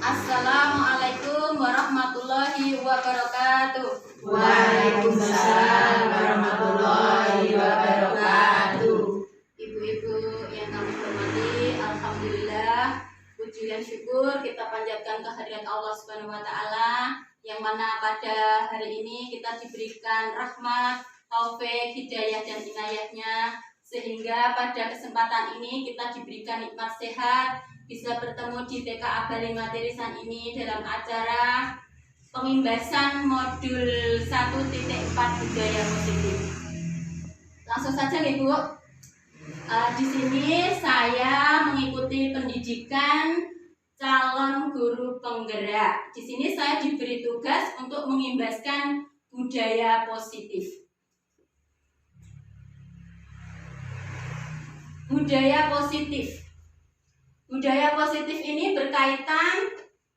Assalamualaikum warahmatullahi wabarakatuh. Waalaikumsalam warahmatullahi wabarakatuh. Ibu-ibu yang kami hormati, alhamdulillah, puji dan syukur kita panjatkan kehadirat Allah Subhanahu wa taala yang mana pada hari ini kita diberikan rahmat, taufik, hidayah dan inayahnya sehingga pada kesempatan ini kita diberikan nikmat sehat, bisa bertemu di TK Abaling Materisan ini dalam acara pengimbasan modul 1.4 budaya positif. Langsung saja nih Bu. Di sini saya mengikuti pendidikan calon guru penggerak. Di sini saya diberi tugas untuk mengimbaskan budaya positif. Budaya positif. Budaya positif ini berkaitan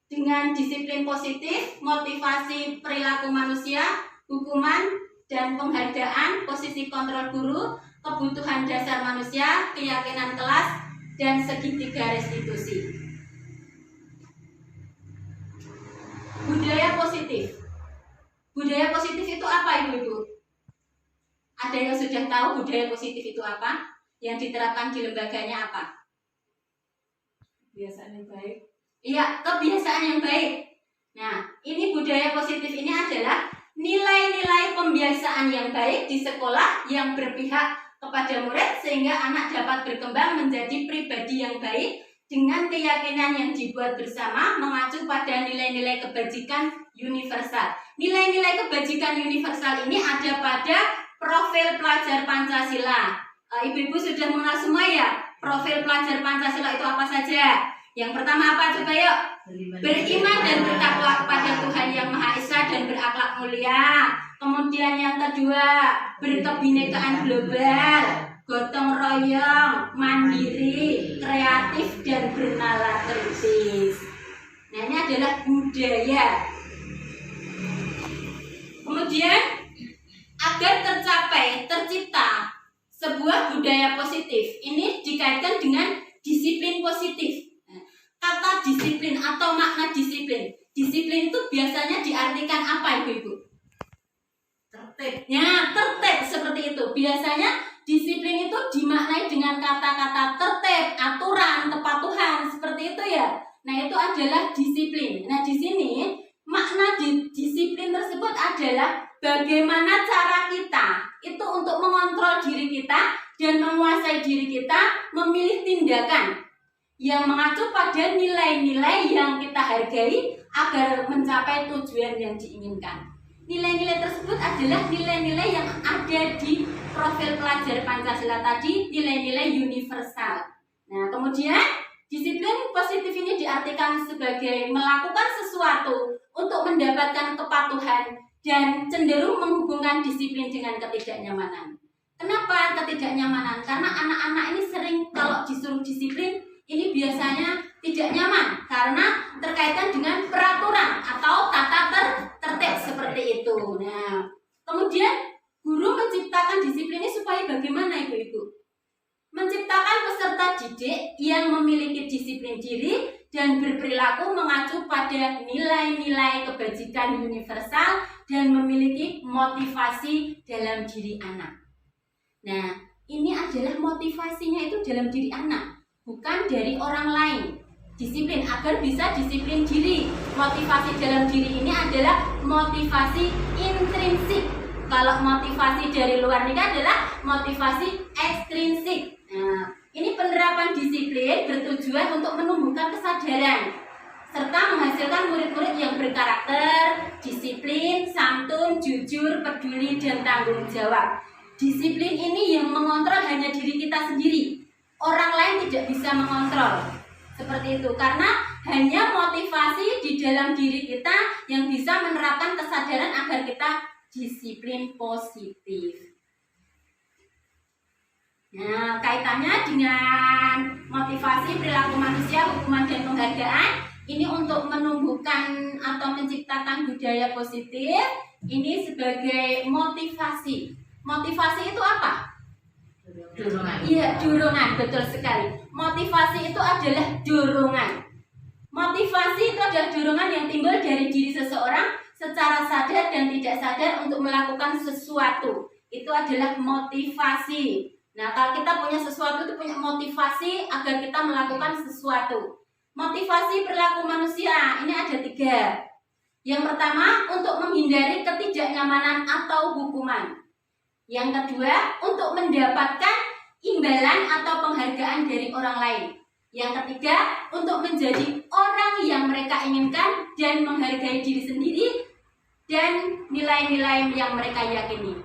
dengan disiplin positif, motivasi perilaku manusia, hukuman dan penghargaan, posisi kontrol guru, kebutuhan dasar manusia, keyakinan kelas, dan segitiga restitusi. Budaya positif. Budaya positif itu apa Ibu-ibu? Ada yang sudah tahu budaya positif itu apa? Yang diterapkan di lembaganya apa? Kebiasaan yang baik. Iya, kebiasaan yang baik. Nah, ini budaya positif ini adalah nilai-nilai pembiasaan yang baik di sekolah yang berpihak kepada murid sehingga anak dapat berkembang menjadi pribadi yang baik dengan keyakinan yang dibuat bersama mengacu pada nilai-nilai kebajikan universal. Nilai-nilai kebajikan universal ini ada pada profil pelajar Pancasila. Ibu-ibu sudah mengenal semua ya? Profil pelajar Pancasila itu apa saja? Yang pertama apa coba yuk? Beriman dan bertakwa kepada Tuhan Yang Maha Esa dan berakhlak mulia. Kemudian yang kedua, berkebinekaan global, gotong royong, mandiri, kreatif dan bernalar kritis. Nah, ini adalah budaya. Kemudian agar tercipta sebuah budaya positif, ini dikaitkan dengan disiplin positif. Kata disiplin atau makna disiplin. Disiplin itu biasanya diartikan apa Ibu-ibu? Tertib. Ya, tertib seperti itu. Biasanya disiplin itu dimaknai dengan kata-kata tertib, aturan, kepatuhan, seperti itu ya. Nah, itu adalah disiplin. Nah, di sini makna disiplin tersebut adalah bagaimana cara kita itu untuk mengontrol diri kita dan menguasai diri kita, memilih tindakan yang mengacu pada nilai-nilai yang kita hargai agar mencapai tujuan yang diinginkan. Nilai-nilai tersebut adalah nilai-nilai yang ada di profil pelajar Pancasila tadi, nilai-nilai universal. Nah, kemudian disiplin positif ini diartikan sebagai melakukan sesuatu untuk mendapatkan kepatuhan dan cenderung menghubungkan disiplin dengan ketidaknyamanan. Kenapa ketidaknyamanan? Karena anak-anak ini sering kalau disuruh disiplin ini biasanya tidak nyaman karena terkaitan dengan peraturan atau tata tertib seperti itu. Nah, kemudian guru menciptakan disiplin ini supaya bagaimana Ibu-ibu? Menciptakan peserta didik yang memiliki disiplin diri dan berperilaku mengacu pada nilai-nilai kebajikan universal dan memiliki motivasi dalam diri anak. Nah, ini adalah motivasinya itu dalam diri anak, bukan dari orang lain. Disiplin agar bisa disiplin diri. Motivasi dalam diri ini adalah motivasi intrinsik. Kalau motivasi dari luar ini adalah motivasi ekstrinsik. Nah, ini penerapan disiplin bertujuan untuk menumbuhkan kesadaran serta menghasilkan murid-murid yang berkarakter, disiplin, santun, jujur, peduli, dan tanggung jawab. Disiplin ini yang mengontrol hanya diri kita sendiri. Orang lain tidak bisa mengontrol. Seperti itu, karena hanya motivasi di dalam diri kita yang bisa menerapkan kesadaran agar kita disiplin positif. Nah, kaitannya dengan motivasi perilaku manusia, hukuman dan penghargaan ini untuk menumbuhkan atau menciptakan budaya positif ini sebagai motivasi. Motivasi itu apa? Dorongan. Iya, dorongan, betul sekali. Motivasi itu adalah dorongan. Motivasi itu adalah dorongan yang timbul dari diri seseorang secara sadar dan tidak sadar untuk melakukan sesuatu. Itu adalah motivasi. Nah, kalau kita punya sesuatu itu punya motivasi agar kita melakukan sesuatu. Motivasi perilaku manusia ini ada 3. Yang pertama, untuk menghindari ketidaknyamanan atau hukuman. Yang kedua, untuk mendapatkan imbalan atau penghargaan dari orang lain. Yang ketiga, untuk menjadi orang yang mereka inginkan dan menghargai diri sendiri dan nilai-nilai yang mereka yakini.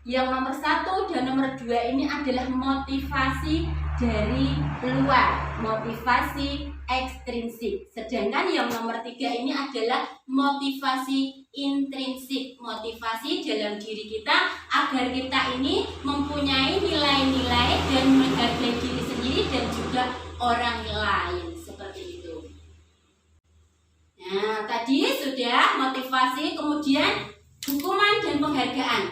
Yang nomor 1 dan nomor 2 ini adalah motivasi dari luar, motivasi ekstrinsik. Sedangkan yang nomor 3 ini adalah motivasi intrinsik, motivasi dalam diri kita agar kita ini mempunyai nilai-nilai dan menghargai diri sendiri dan juga orang lain, seperti itu. Nah, tadi sudah motivasi, kemudian hukuman dan penghargaan.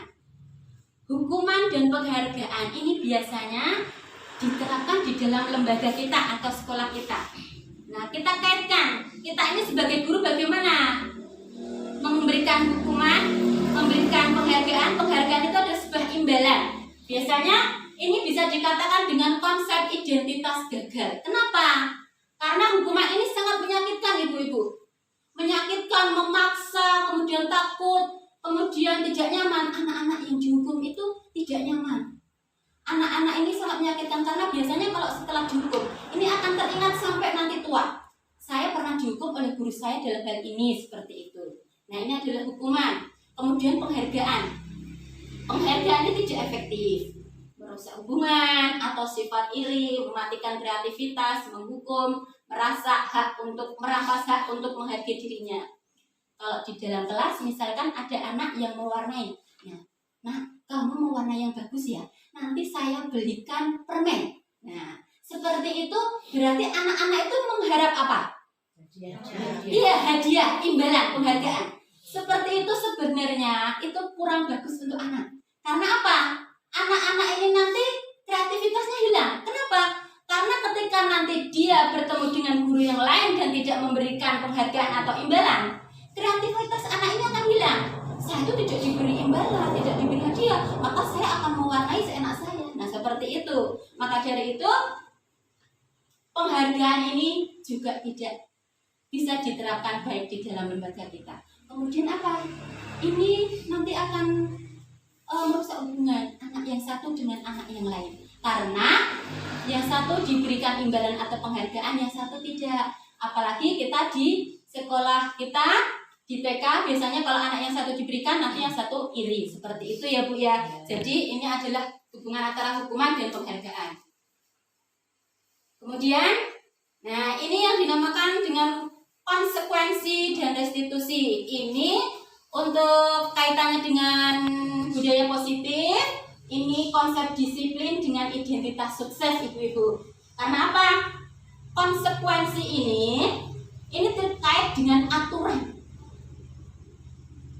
Hukuman dan penghargaan ini biasanya diterapkan di dalam lembaga kita atau sekolah kita. Nah, kita kaitkan, kita ini sebagai guru bagaimana memberikan hukuman, memberikan penghargaan. Penghargaan itu adalah sebuah imbalan. Biasanya ini bisa dikatakan dengan konsep identitas gagal. Kenapa? Karena hukuman ini sangat menyakitkan, ibu-ibu. Menyakitkan, memaksa, kemudian takut, kemudian tidak nyaman. Anak-anak yang dihukum itu tidak nyaman. Anak-anak ini sangat menyakitkan karena biasanya kalau setelah dihukum ini akan teringat sampai nanti tua. Saya pernah dihukum oleh guru saya dalam hal ini, seperti itu. Nah, ini adalah hukuman. Kemudian penghargaan. Penghargaan ini tidak efektif, merusak hubungan atau sifat iri, mematikan kreativitas, menghukum, merampas hak untuk menghargai dirinya. Kalau di dalam kelas misalkan ada anak yang mewarnai, nah kamu mewarnai yang bagus ya, nanti saya belikan permen. Nah, seperti itu berarti anak-anak itu mengharap apa? Iya, hadiah, imbalan, penghargaan. Seperti itu sebenarnya itu kurang bagus untuk anak. Karena apa? Anak-anak ini nanti kreativitasnya hilang. Kenapa? Karena ketika nanti dia bertemu dengan guru yang lain dan tidak memberikan penghargaan atau imbalan, kreativitas anak ini akan hilang. Saya itu tidak diberi imbalan, tidak diberi hadiah, maka saya akan mewarnai seenak saya. Nah, seperti itu. Maka dari itu penghargaan ini juga tidak bisa diterapkan baik di dalam lembaga kita. Kemudian apa? Ini nanti akan merusak hubungan anak yang satu dengan anak yang lain. Karena yang satu diberikan imbalan atau penghargaan, yang satu tidak. Apalagi kita di sekolah kita, di TK biasanya kalau anak yang satu diberikan, nanti yang satu iri. Seperti itu ya Bu ya. Jadi ini adalah hubungan antara hukuman dan penghargaan. Kemudian, nah ini yang dinamakan dengan konsekuensi dan restitusi. Ini untuk kaitannya dengan budaya positif. Ini konsep disiplin dengan identitas sukses, ibu-ibu. Karena apa? Konsekuensi ini terkait dengan aturan.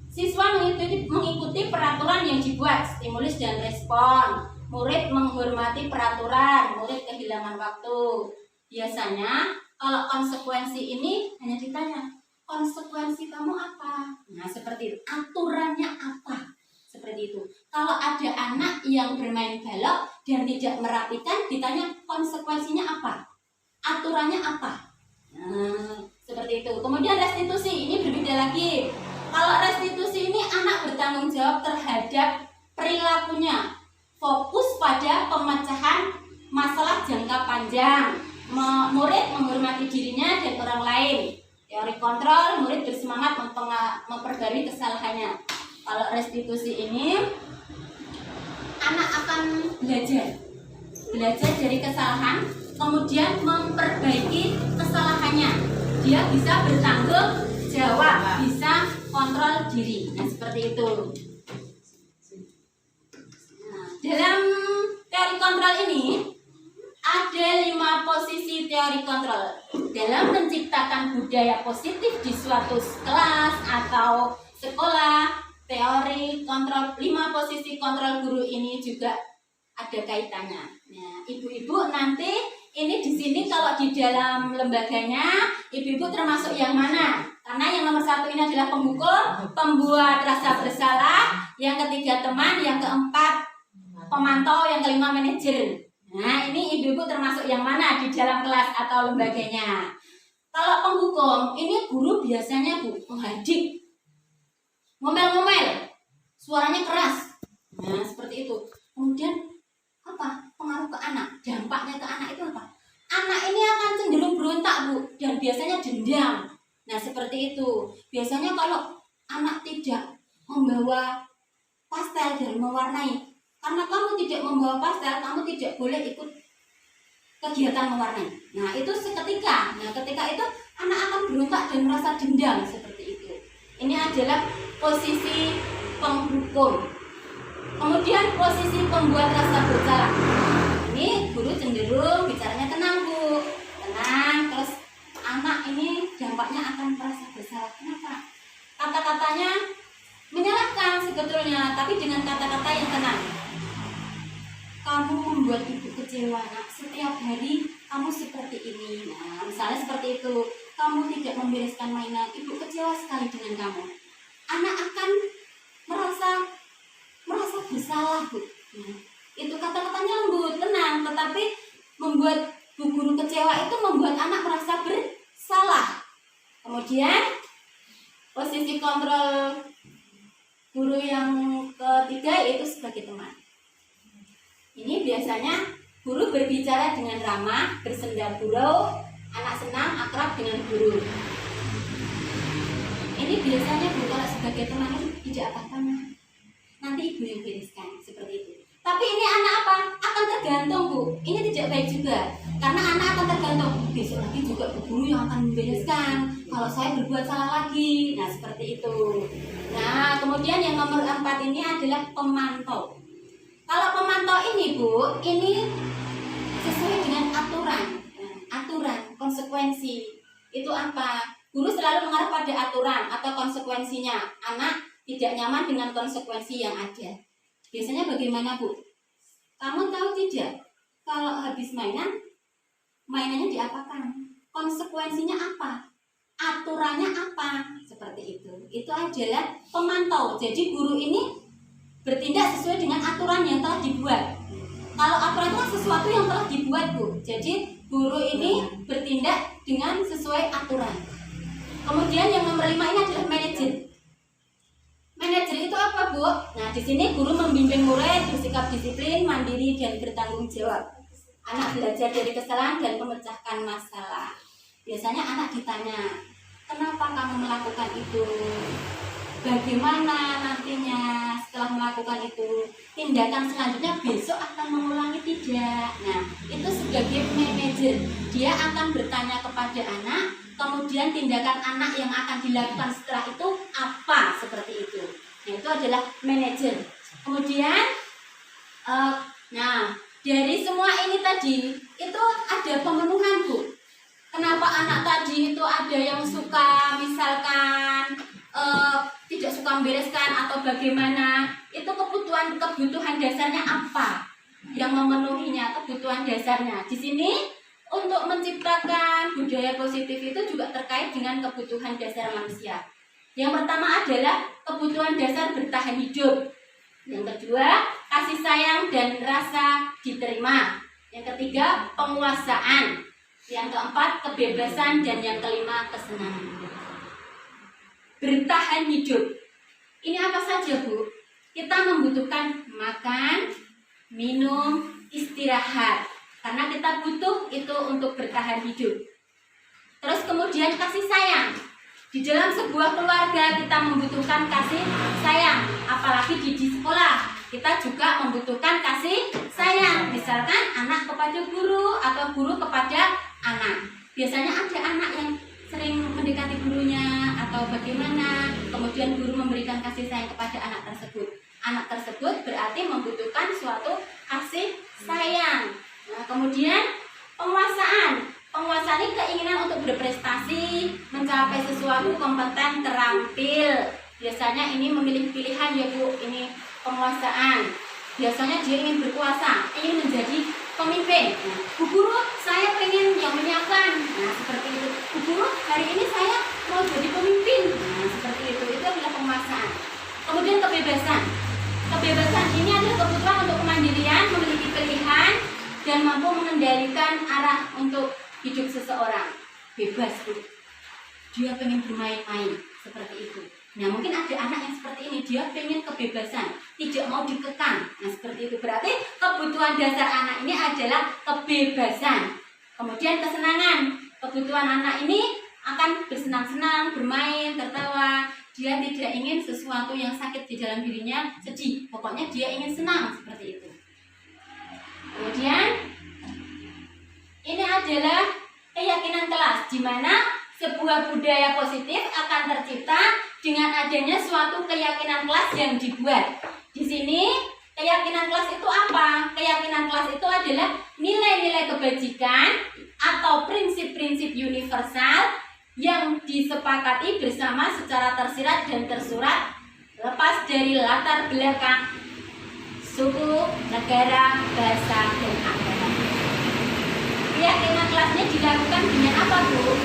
Siswa mengikuti peraturan yang dibuat, stimulus dan respon. Murid menghormati peraturan, murid kehilangan waktu. Biasanya kalau konsekuensi ini hanya ditanya, konsekuensi kamu apa? Nah, seperti itu. Aturannya apa? Seperti itu. Kalau ada anak yang bermain balok dan tidak merapikan, ditanya konsekuensinya apa? Aturannya apa? Nah, seperti itu. Kemudian restitusi ini berbeda lagi. Kalau restitusi ini anak bertanggung jawab terhadap perilakunya, fokus pada pemecahan masalah jangka panjang. Murid menghormati dirinya dan orang lain. Teori kontrol, murid bersemangat memperbarui kesalahannya. Kalau restitusi ini anak akan belajar dari kesalahan, kemudian memperbaiki kesalahannya. Dia bisa bertanggung jawab, bisa kontrol diri. Nah, seperti itu. Nah, dalam teori kontrol ini ada 5 posisi teori kontrol. Dalam menciptakan budaya positif di suatu kelas atau sekolah, teori posisi kontrol guru ini juga ada kaitannya. Nah, ibu-ibu nanti ini di sini kalau di dalam lembaganya ibu-ibu termasuk yang mana? Karena yang nomor 1 ini adalah penghukum, pembuat rasa bersalah, yang ketiga teman, yang keempat pemantau, yang kelima manajer. Nah, ini ibu-ibu termasuk yang mana di dalam kelas atau lembaganya? Kalau penghukum, ini guru biasanya menghadik, ngomel-ngomel, suaranya keras. Nah, seperti itu. Kemudian apa? Pengaruh ke anak. Dampaknya ke anak itu apa? Anak ini akan cenderung berontak, Bu, dan biasanya dendam. Nah, seperti itu. Biasanya kalau anak tidak membawa pastel dan mewarnai, karena kamu tidak membawa pastel, kamu tidak boleh ikut kegiatan mewarnai. Nah, itu seketika. Nah, ketika itu anak akan berontak dan merasa dendam seperti itu. Ini adalah posisi penghukum. Kemudian posisi pembuat rasa bersalah. Ini guru cenderung bicaranya tenang, Bu. Tenang, terus anak ini dampaknya akan merasa bersalah. Kenapa? Kata-katanya menyalahkan sebetulnya, tapi dengan kata-kata yang tenang. Kamu membuat ibu kecewa, nak. Setiap hari kamu seperti ini. Nah, misalnya seperti itu. Kamu tidak membereskan mainan, ibu kecewa sekali dengan kamu. Anak akan merasa bersalah, Bu. Nah, itu kata-katanya lembut, tenang, tetapi membuat bu guru kecewa itu membuat anak merasa bersalah. Kemudian posisi kontrol guru yang ketiga yaitu sebagai teman. Ini biasanya guru berbicara dengan ramah, bersenda gurau, anak senang, akrab dengan guru. Ini biasanya Bu, kalau sebagai teman itu tidak apa-apa, nanti ibu yang bereskan, seperti itu. Tapi ini anak apa? Akan tergantung, Bu. Ini tidak baik juga, karena anak akan tergantung. Besok lagi juga Bu guru yang akan membereskan. Kalau saya berbuat salah lagi, nah seperti itu. Nah, kemudian yang nomor 4 ini adalah pemantau. Kalau pemantau ini, Bu, ini sesuai dengan aturan. Nah, aturan, konsekuensi. Itu apa? Guru selalu mengarah pada aturan atau konsekuensinya. Anak tidak nyaman dengan konsekuensi yang ada. Biasanya bagaimana, Bu? Kamu tahu tidak? Kalau habis mainannya diapakan? Konsekuensinya apa? Aturannya apa? Seperti itu. Itu adalah pemantau. Jadi guru ini bertindak sesuai dengan aturan yang telah dibuat. Kalau aturan itu sesuatu yang telah dibuat, Bu. Jadi guru ini bertindak dengan sesuai aturan. Kemudian yang nomor 5 ini adalah manajer. Manajer itu apa, Bu? Nah, di sini guru membimbing murid bersikap disiplin, mandiri, dan bertanggung jawab. Anak belajar dari kesalahan dan memecahkan masalah. Biasanya anak ditanya, kenapa kamu melakukan itu? Bagaimana nantinya setelah melakukan itu? Tindakan selanjutnya besok akan mengulangi tidak? Nah, itu sebagai manajer. Dia akan bertanya kepada anak, kemudian tindakan anak yang akan dilakukan setelah itu apa, seperti itu. Nah, itu adalah manajer. Kemudian dari semua ini tadi itu ada pemenuhan, Bu. Kenapa anak tadi itu ada yang suka misalkan tidak suka membereskan atau bagaimana? Itu kebutuhan dasarnya apa yang memenuhinya, kebutuhan dasarnya. Di sini untuk menciptakan budaya positif itu juga terkait dengan kebutuhan dasar manusia. Yang pertama adalah kebutuhan dasar bertahan hidup. Yang kedua, kasih sayang dan rasa diterima. Yang ketiga, penguasaan. Yang keempat, kebebasan. Dan yang kelima, kesenangan. Bertahan hidup. Ini apa saja, Bu? Kita membutuhkan makan, minum, istirahat. Karena kita butuh itu untuk bertahan hidup. Terus kemudian kasih sayang. Di dalam sebuah keluarga kita membutuhkan kasih sayang. Apalagi di sekolah kita juga membutuhkan kasih sayang. Misalkan anak kepada guru atau guru kepada anak. Biasanya ada anak yang sering mendekati gurunya atau bagaimana. Kemudian guru memberikan kasih sayang kepada anak tersebut. Anak tersebut berarti membutuhkan suatu kasih sayang. Nah, kemudian penguasaan. Penguasaan ini keinginan untuk berprestasi, mencapai sesuatu, kompeten, terampil. Biasanya Misalnya ini memilih pilihan ya Bu, ini penguasaan. Biasanya dia ingin berkuasa, ingin menjadi pemimpin. Nah, Bu Guru, saya pengen yang menyiapkan. Nah, seperti itu. Bu Guru, hari ini saya mau jadi pemimpin. Nah, seperti itu. Itu adalah penguasaan. Kemudian kebebasan. Kebebasan ini adalah kebutuhan untuk kemandirian, memiliki pilihan, dan mampu mengendalikan arah untuk hidup seseorang. Bebas, Bu. Dia pengen bermain-main, seperti itu. Nah, mungkin ada anak yang seperti ini, dia pengen kebebasan, tidak mau dikekang. Nah, seperti itu. Berarti kebutuhan dasar anak ini adalah kebebasan. Kemudian kesenangan. Kebutuhan anak ini akan bersenang-senang, bermain, tertawa. Dia tidak ingin sesuatu yang sakit di dalam dirinya, sedih. Pokoknya dia ingin senang, seperti itu. Kemudian, ini adalah keyakinan kelas, di mana sebuah budaya positif akan tercipta dengan adanya suatu keyakinan kelas yang dibuat. Di sini, keyakinan kelas itu apa? Keyakinan kelas itu adalah nilai-nilai kebajikan atau prinsip-prinsip universal yang disepakati bersama secara tersirat dan tersurat, lepas dari latar belakang suku, negara, bahasa, dan agama. Keyakinan kelasnya dilakukan dengan apa, Bu?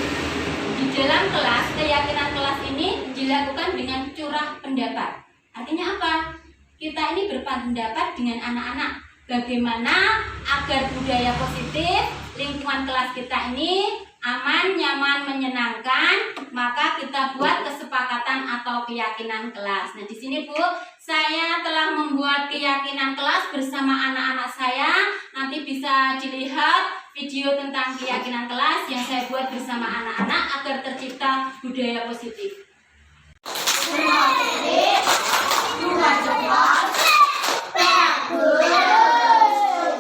Di dalam kelas, keyakinan kelas ini dilakukan dengan curah pendapat. Artinya apa? Kita ini berpendapat dengan anak-anak bagaimana agar budaya positif lingkungan kelas kita ini aman, nyaman, menyenangkan. Maka kita buat kesepakatan atau keyakinan kelas. Nah, di sini Bu, saya telah membuat keyakinan kelas bersama anak-anak saya. Nanti bisa dilihat video tentang keyakinan kelas yang saya buat bersama anak-anak agar tercipta budaya positif.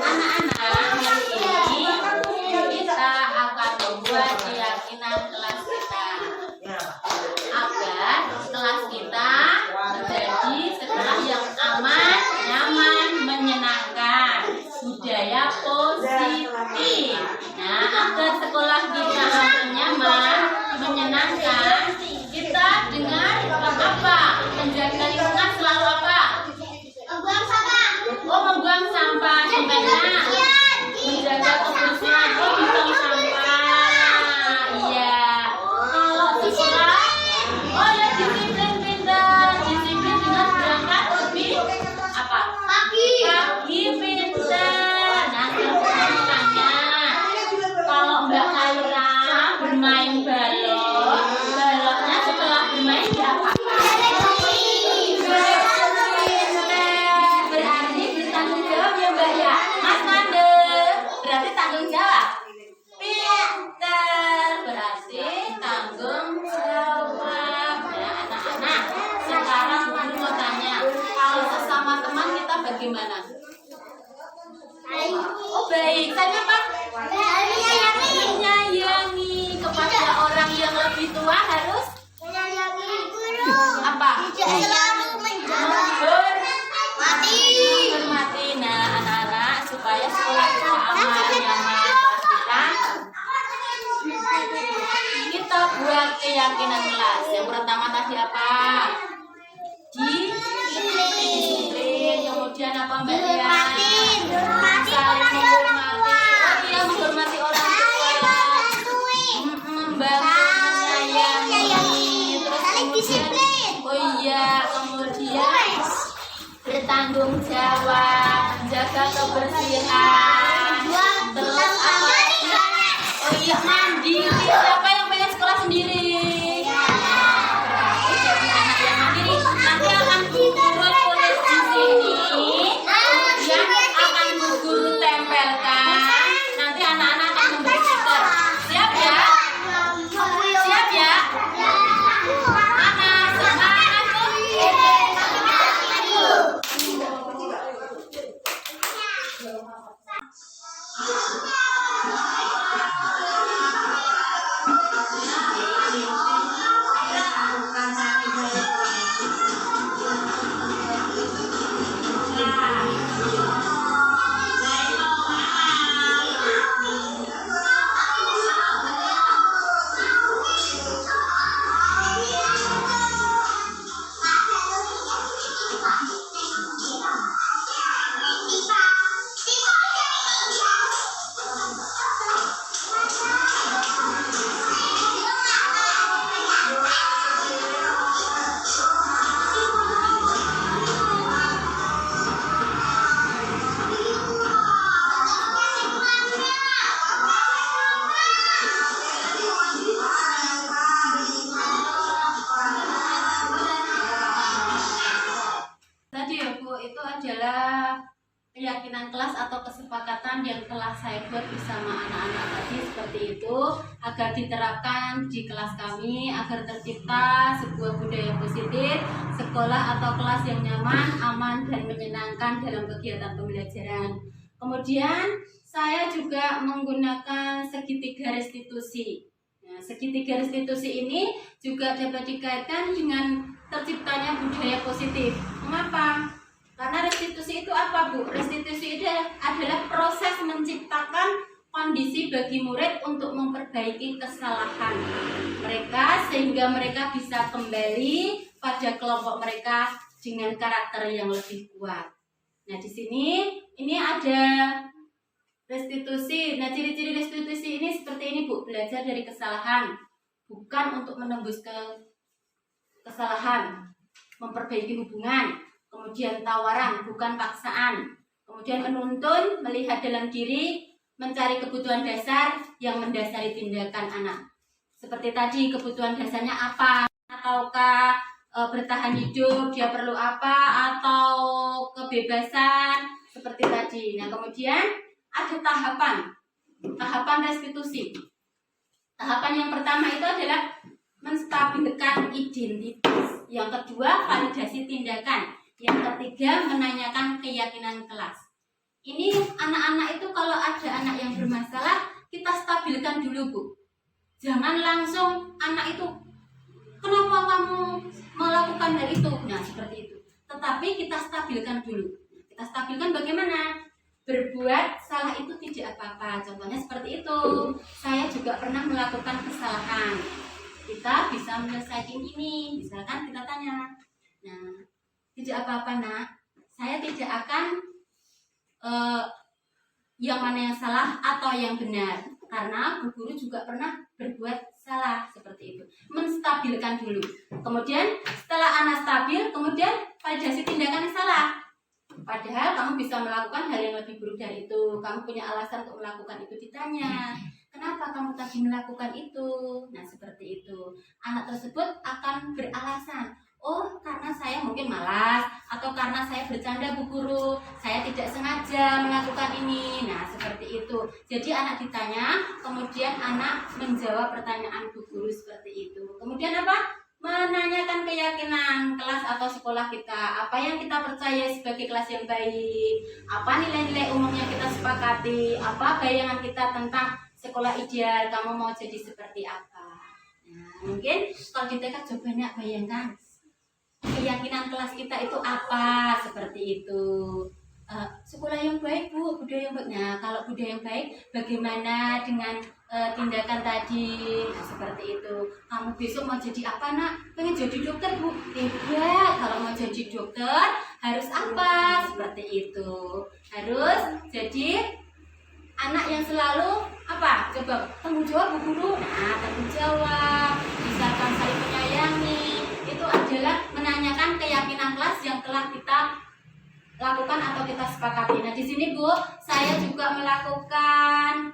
Anak-anak, hari ini kita akan membuat keyakinan kelas kita agar kelas kita menjadi sekolah yang aman, nyaman, menyenangkan, budaya positif. Nah, agar sekolah kita aman, nyaman, menyenangkan, kita dengan apa? Menjaga lingkungan selalu apa? Membuang sampah. Oh, membuang sampah. Gimana? Menjaga kebersihan. Oh, membuang sampah. Iya. Kalau sekolah, oh ya disiplin pintar. Disiplin dengan berangkat lebih apa? Pagi. Pagi pintar. Nanti aku tanya. Kalau Mbak Kaira bermain balon, balonnya setelah bermain diapakan? Berarti bertanggung jawab ya Mbak ya. Mas Mande, berarti tanggung jawab. Pintar, berarti tanggung jawab. Ya anak-anak, sekarang Guru mau tanya, kalau sesama teman kita bagaimana? Oh baik, tanya apa? Menyayangi. Kepada orang yang lebih tua harus apa? Menghormati. Nah, anak-anak, supaya sekolah kita aman, nyaman, kita buat keyakinan kelas. Yang pertama tadi apa? Disiplin. Kemudian apa Mbak Lia? Saling menghormati. Oh iya, menghormati orang tua. Membantu, menyayangi. Terus kemudian, oh iya, kemudian bertanggung jawab, jaga kebersihan. Terus apa? Oh iya, mandiri. Siapa yang pengen sekolah sendiri? Berarti jadi anak yang mandiri. Nanti akan Bu Guru tulis di sini. Kemudian akan Bu Guru tempelkan. Nanti anak-anak akan memberi stiker. Siap ya? Siap ya? Anak semangat tuh. itu adalah keyakinan kelas atau kesepakatan yang telah saya buat bersama anak-anak tadi seperti itu, agar diterapkan di kelas kami, agar tercipta sebuah budaya positif, sekolah atau kelas yang nyaman, aman, dan menyenangkan dalam kegiatan pembelajaran. Kemudian saya juga menggunakan segitiga restitusi. Nah, segitiga restitusi ini juga dapat dikaitkan dengan terciptanya budaya positif. Mengapa? Karena restitusi itu apa, Bu? Restitusi itu adalah proses menciptakan kondisi bagi murid untuk memperbaiki kesalahan mereka sehingga mereka bisa kembali pada kelompok mereka dengan karakter yang lebih kuat. Nah, di sini ini ada restitusi. Nah, ciri-ciri restitusi ini seperti ini, Bu. Belajar dari kesalahan, bukan untuk menembus kesalahan, memperbaiki hubungan. Kemudian tawaran, bukan paksaan. Kemudian menuntun, melihat dalam diri, mencari kebutuhan dasar yang mendasari tindakan anak. Seperti tadi, kebutuhan dasarnya apa? Ataukah bertahan hidup, dia perlu apa? Atau kebebasan, seperti tadi. Nah, kemudian ada tahapan restitusi. Tahapan yang pertama itu adalah menstabilkan identitas. Yang kedua, validasi tindakan. Yang ketiga, menanyakan keyakinan kelas. Ini anak-anak itu kalau ada anak yang bermasalah, kita stabilkan dulu, Bu. Jangan langsung anak itu, kenapa kamu melakukan hal itu? Nah, seperti itu. Tetapi kita stabilkan dulu. Kita stabilkan bagaimana? Berbuat salah itu tidak apa-apa. Contohnya seperti itu. Saya juga pernah melakukan kesalahan. Kita bisa menyelesaikan ini. Misalkan kita tanya, nah, tidak apa-apa, Nak. Saya tidak akan yang mana yang salah atau yang benar. Karena Bu Guru juga pernah berbuat salah seperti itu. Menstabilkan dulu. Kemudian setelah anak stabil, kemudian validasi tindakan yang salah. Padahal kamu bisa melakukan hal yang lebih buruk dari itu. Kamu punya alasan untuk melakukan itu, ditanya. Kenapa kamu tadi melakukan itu? Nah, seperti itu. Anak tersebut akan beralasan. Oh, karena saya mungkin malas, atau karena saya bercanda, Bu Guru, saya tidak sengaja melakukan ini. Nah, seperti itu. Jadi anak ditanya, kemudian anak menjawab pertanyaan Bu Guru seperti itu. Kemudian apa? Menanyakan keyakinan kelas atau sekolah kita. Apa yang kita percaya sebagai kelas yang baik? Apa nilai-nilai umum yang kita sepakati? Apa bayangan kita tentang sekolah ideal? Kamu mau jadi seperti apa? Nah, mungkin kalau di TK jawabannya bayangkan keyakinan kelas kita itu apa, seperti itu. Sekolah yang baik, Bu, budaya yang baik. Nah, kalau budaya yang baik, bagaimana dengan tindakan tadi? Nah, seperti itu. Kamu besok mau jadi apa, Nak? Pengen jadi dokter, Bu? Tidak. Kalau mau jadi dokter harus apa? Seperti itu. Harus jadi anak yang selalu apa? Coba tanggung jawab, Bu Guru. Nah, tanggung jawab. Misalkan saling menyayangi. Itu adalah menanyakan keyakinan kelas yang telah kita lakukan atau kita sepakati. Nah, di sini, Bu, saya juga melakukan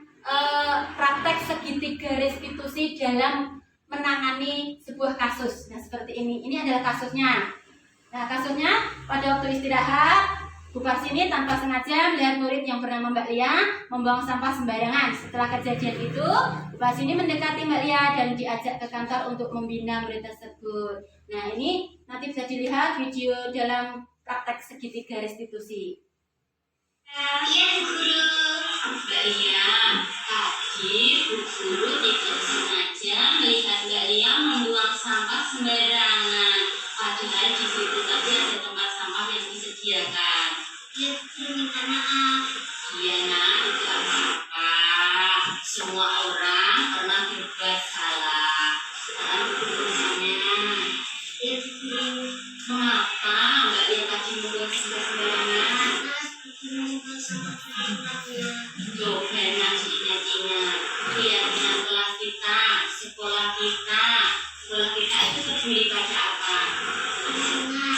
praktek segitiga restitusi dalam menangani sebuah kasus. Nah, seperti ini. Ini adalah kasusnya. Nah, kasusnya pada waktu istirahat, Bu Parsini tanpa sengaja melihat murid yang bernama Mbak Lia membuang sampah sembarangan. Setelah kejadian itu, Bu Parsini mendekati Mbak Lia dan diajak ke kantor untuk membina murid tersebut. Nah, ini nanti bisa dilihat video dalam praktek segitiga restitusi. Iya, Bu Guru. Mbak Lia, tadi Bu Guru tidak sengaja melihat Mbak Lia membuang sampah sembarangan. Padahal di situ tadi ada tempat sampah yang disediakan. Iya, Bu Guru, minta maaf. Iya, Nak, tidak apa-apa. Semua orang pernah berbuat salah. Sekarang Bu Guru tanya, Iya, Bu Guru. mengapa Mbak Lia tadi membuang sampah sembarangan? Mas, Bu Guru membuang sampah sembarangan. Tuh, banyak diingat-ingat. Keyakinan kelas kita, sekolah kita itu peduli pada apa?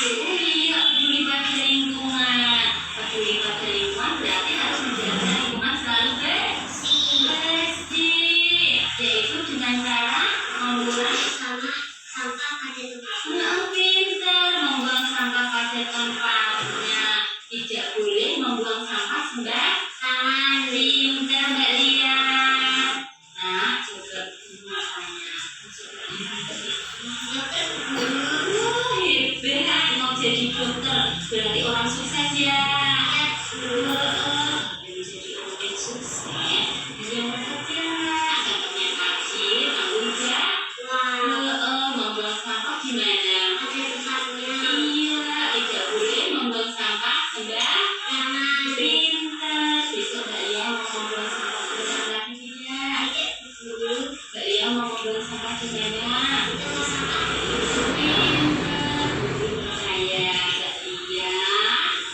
Iya, peduli pada lingkungan. Peduli pada lingkungan berarti harus menjaga lingkungan selalu bersih. Yaitu dengan cara membuang Sampah pada tempatnya. pintar, membuang sampah pada tempatnya. pinter, berarti orang sukses ya. Menjadi orang yang sukses, yang bekerja, contohnya rajin, tanggung jawab. Membuang sampah gimana? Iya, tidak boleh membuang sampah sembarangan. Pinter, besok Mbak Lia mau membuang sampah sembarangan lagi tidak? Mbak Lia mau membuang sampah gimana? Pinter, percaya Mbak Lia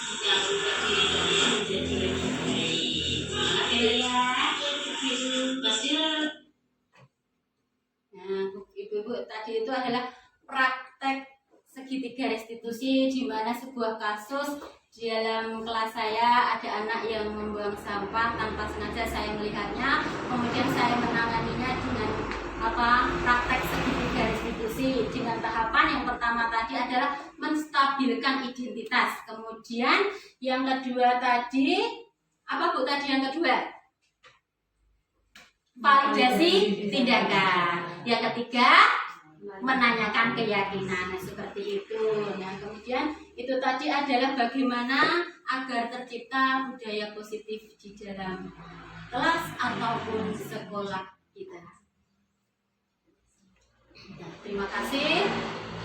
bisa merubah diri Mbak Lia menjadi lebih baik. Semangat ya Mbak Lia. Pasti. Nah, ibu-ibu, tadi itu adalah praktek segitiga restitusi, di mana sebuah kasus di dalam kelas saya ada anak yang membuang sampah tanpa sengaja saya melihatnya, kemudian saya menanganinya dengan praktek segitiga restitusi dengan tahapan yang pertama tadi adalah menstabilkan identitas, kemudian yang kedua tadi apa Bu tadi yang kedua? Validasi tindakan. Yang ketiga, menanyakan keyakinan. Nah, seperti itu. Nah, kemudian itu tadi adalah bagaimana agar tercipta budaya positif di dalam kelas ataupun sekolah kita. Nah, terima kasih.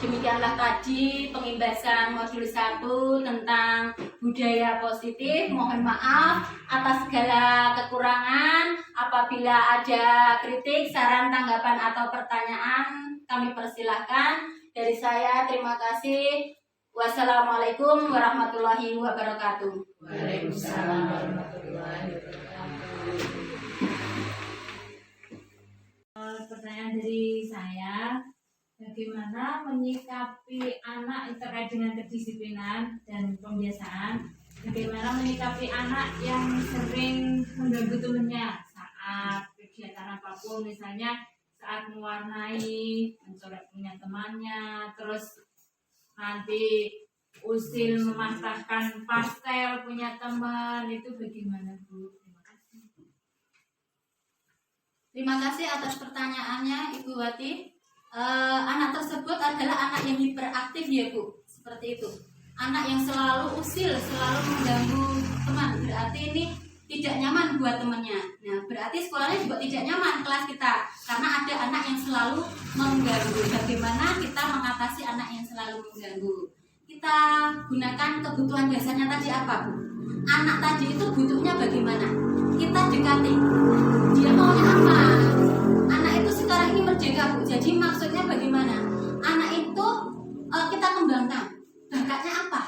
Demikianlah tadi pengimbasan modul 1 tentang budaya positif. Mohon maaf atas segala kekurangan. Apabila ada kritik, saran, tanggapan, atau pertanyaan, kami persilahkan. Dari saya, terima kasih. Wassalamualaikum warahmatullahi wabarakatuh. Waalaikumsalam warahmatullahi wabarakatuh. Pertanyaan dari saya, bagaimana menyikapi anak terkait dengan kedisiplinan dan pembiasaan? Bagaimana menyikapi anak yang sering mengganggu temannya saat kegiatan apapun, misalnya saat mewarnai, mencoret punya temannya, terus nanti usil mematahkan pastel punya teman, itu bagaimana Bu? Terima kasih. Terima kasih atas pertanyaannya Ibu Wati. Anak tersebut adalah anak yang hiperaktif ya Bu, seperti itu. Anak yang selalu usil, selalu mengganggu teman, berarti ini tidak nyaman buat temannya. Nah, berarti sekolahnya juga tidak nyaman kelas kita, karena ada anak yang selalu mengganggu. Bagaimana kita mengatasi anak yang selalu mengganggu? Kita gunakan kebutuhan dasarnya tadi apa Bu? Anak tadi itu butuhnya bagaimana? Kita dekati. Dia maunya apa? Anak itu sekarang ini merdeka Bu. Jadi maksudnya bagaimana? Anak itu kita kembangkan. Bakatnya apa?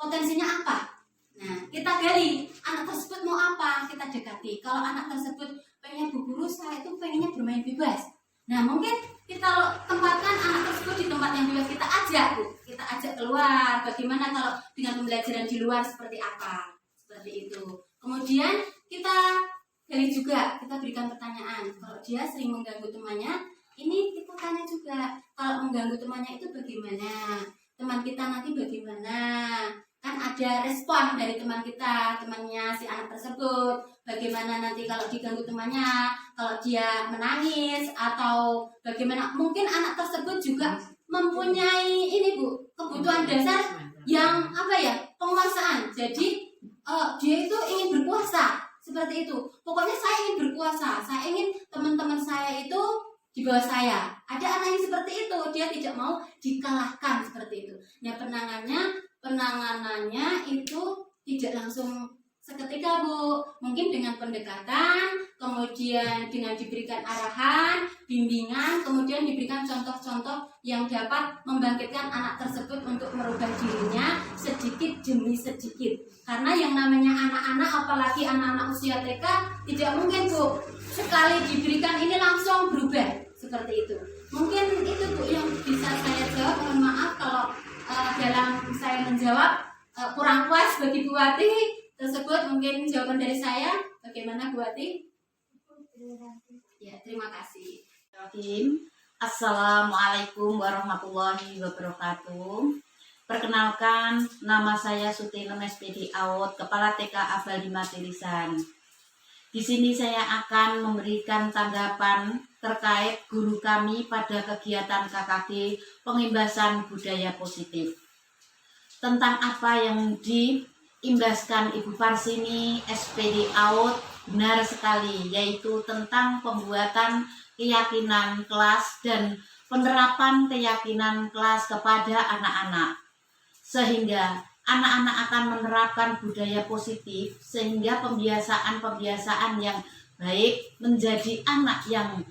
Potensinya apa? Nah, kita gali. Anak tersebut mau apa? Kita dekati. Kalau anak tersebut pengennya Bu Guru, saya itu pengennya bermain bebas. Nah, mungkin kita tempatkan anak tersebut di tempat yang bebas. Kita ajak Bu. Kita ajak keluar. Bagaimana kalau dengan pembelajaran di luar seperti apa? Seperti itu. Kemudian kita gali juga, kita berikan pertanyaan. Kalau dia sering mengganggu temannya, ini kita tanya juga. Kalau mengganggu temannya itu bagaimana? Teman kita nanti bagaimana? Kan ada respon dari teman kita, temannya si anak tersebut. Bagaimana nanti kalau diganggu temannya, kalau dia menangis atau bagaimana? Mungkin anak tersebut juga mempunyai ini Bu, kebutuhan dasar yang penguasaan. Jadi dia itu ingin berkuasa. Seperti itu. Pokoknya saya ingin berkuasa. Saya ingin teman-teman saya itu di bawah saya. Ada anak yang seperti itu. Dia tidak mau dikalahkan seperti itu. Nah, penanganannya itu tidak langsung seketika Bu. Mungkin dengan pendekatan, kemudian dengan diberikan arahan, bimbingan, kemudian diberikan contoh-contoh yang dapat membangkitkan anak tersebut untuk merubah dirinya sedikit demi sedikit. Karena yang namanya anak-anak, apalagi anak-anak usia TK, tidak mungkin Bu sekali diberikan ini langsung berubah seperti itu. Mungkin itu Bu yang bisa saya jawab. Mohon maaf kalau dalam saya menjawab kurang puas bagi Bu Wati tersebut. Mungkin jawaban dari saya. Bagaimana Bu Wati? Ya, terima kasih. Assalamualaikum warahmatullahi wabarakatuh. Perkenalkan, nama saya Suti Lemes PD Aut, Kepala TK Abal di Matilisan. Di sini saya akan memberikan tanggapan terkait guru kami pada kegiatan KKG Pengimbasan Budaya Positif. tentang apa yang diimbaskan Ibu Parsini SPD AUD benar sekali, yaitu tentang pembuatan keyakinan kelas dan penerapan keyakinan kelas kepada anak-anak, sehingga anak-anak akan menerapkan budaya positif, sehingga pembiasaan-pembiasaan yang baik menjadi anak yang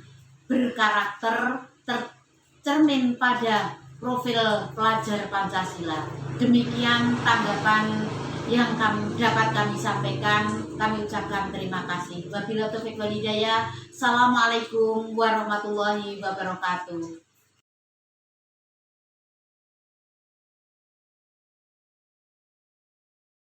berkarakter, tercermin pada profil pelajar Pancasila. Demikian tanggapan yang dapat kami sampaikan. Kami ucapkan terima kasih. Wabillahi taufiq wal hidayah. Assalamualaikum warahmatullahi wabarakatuh.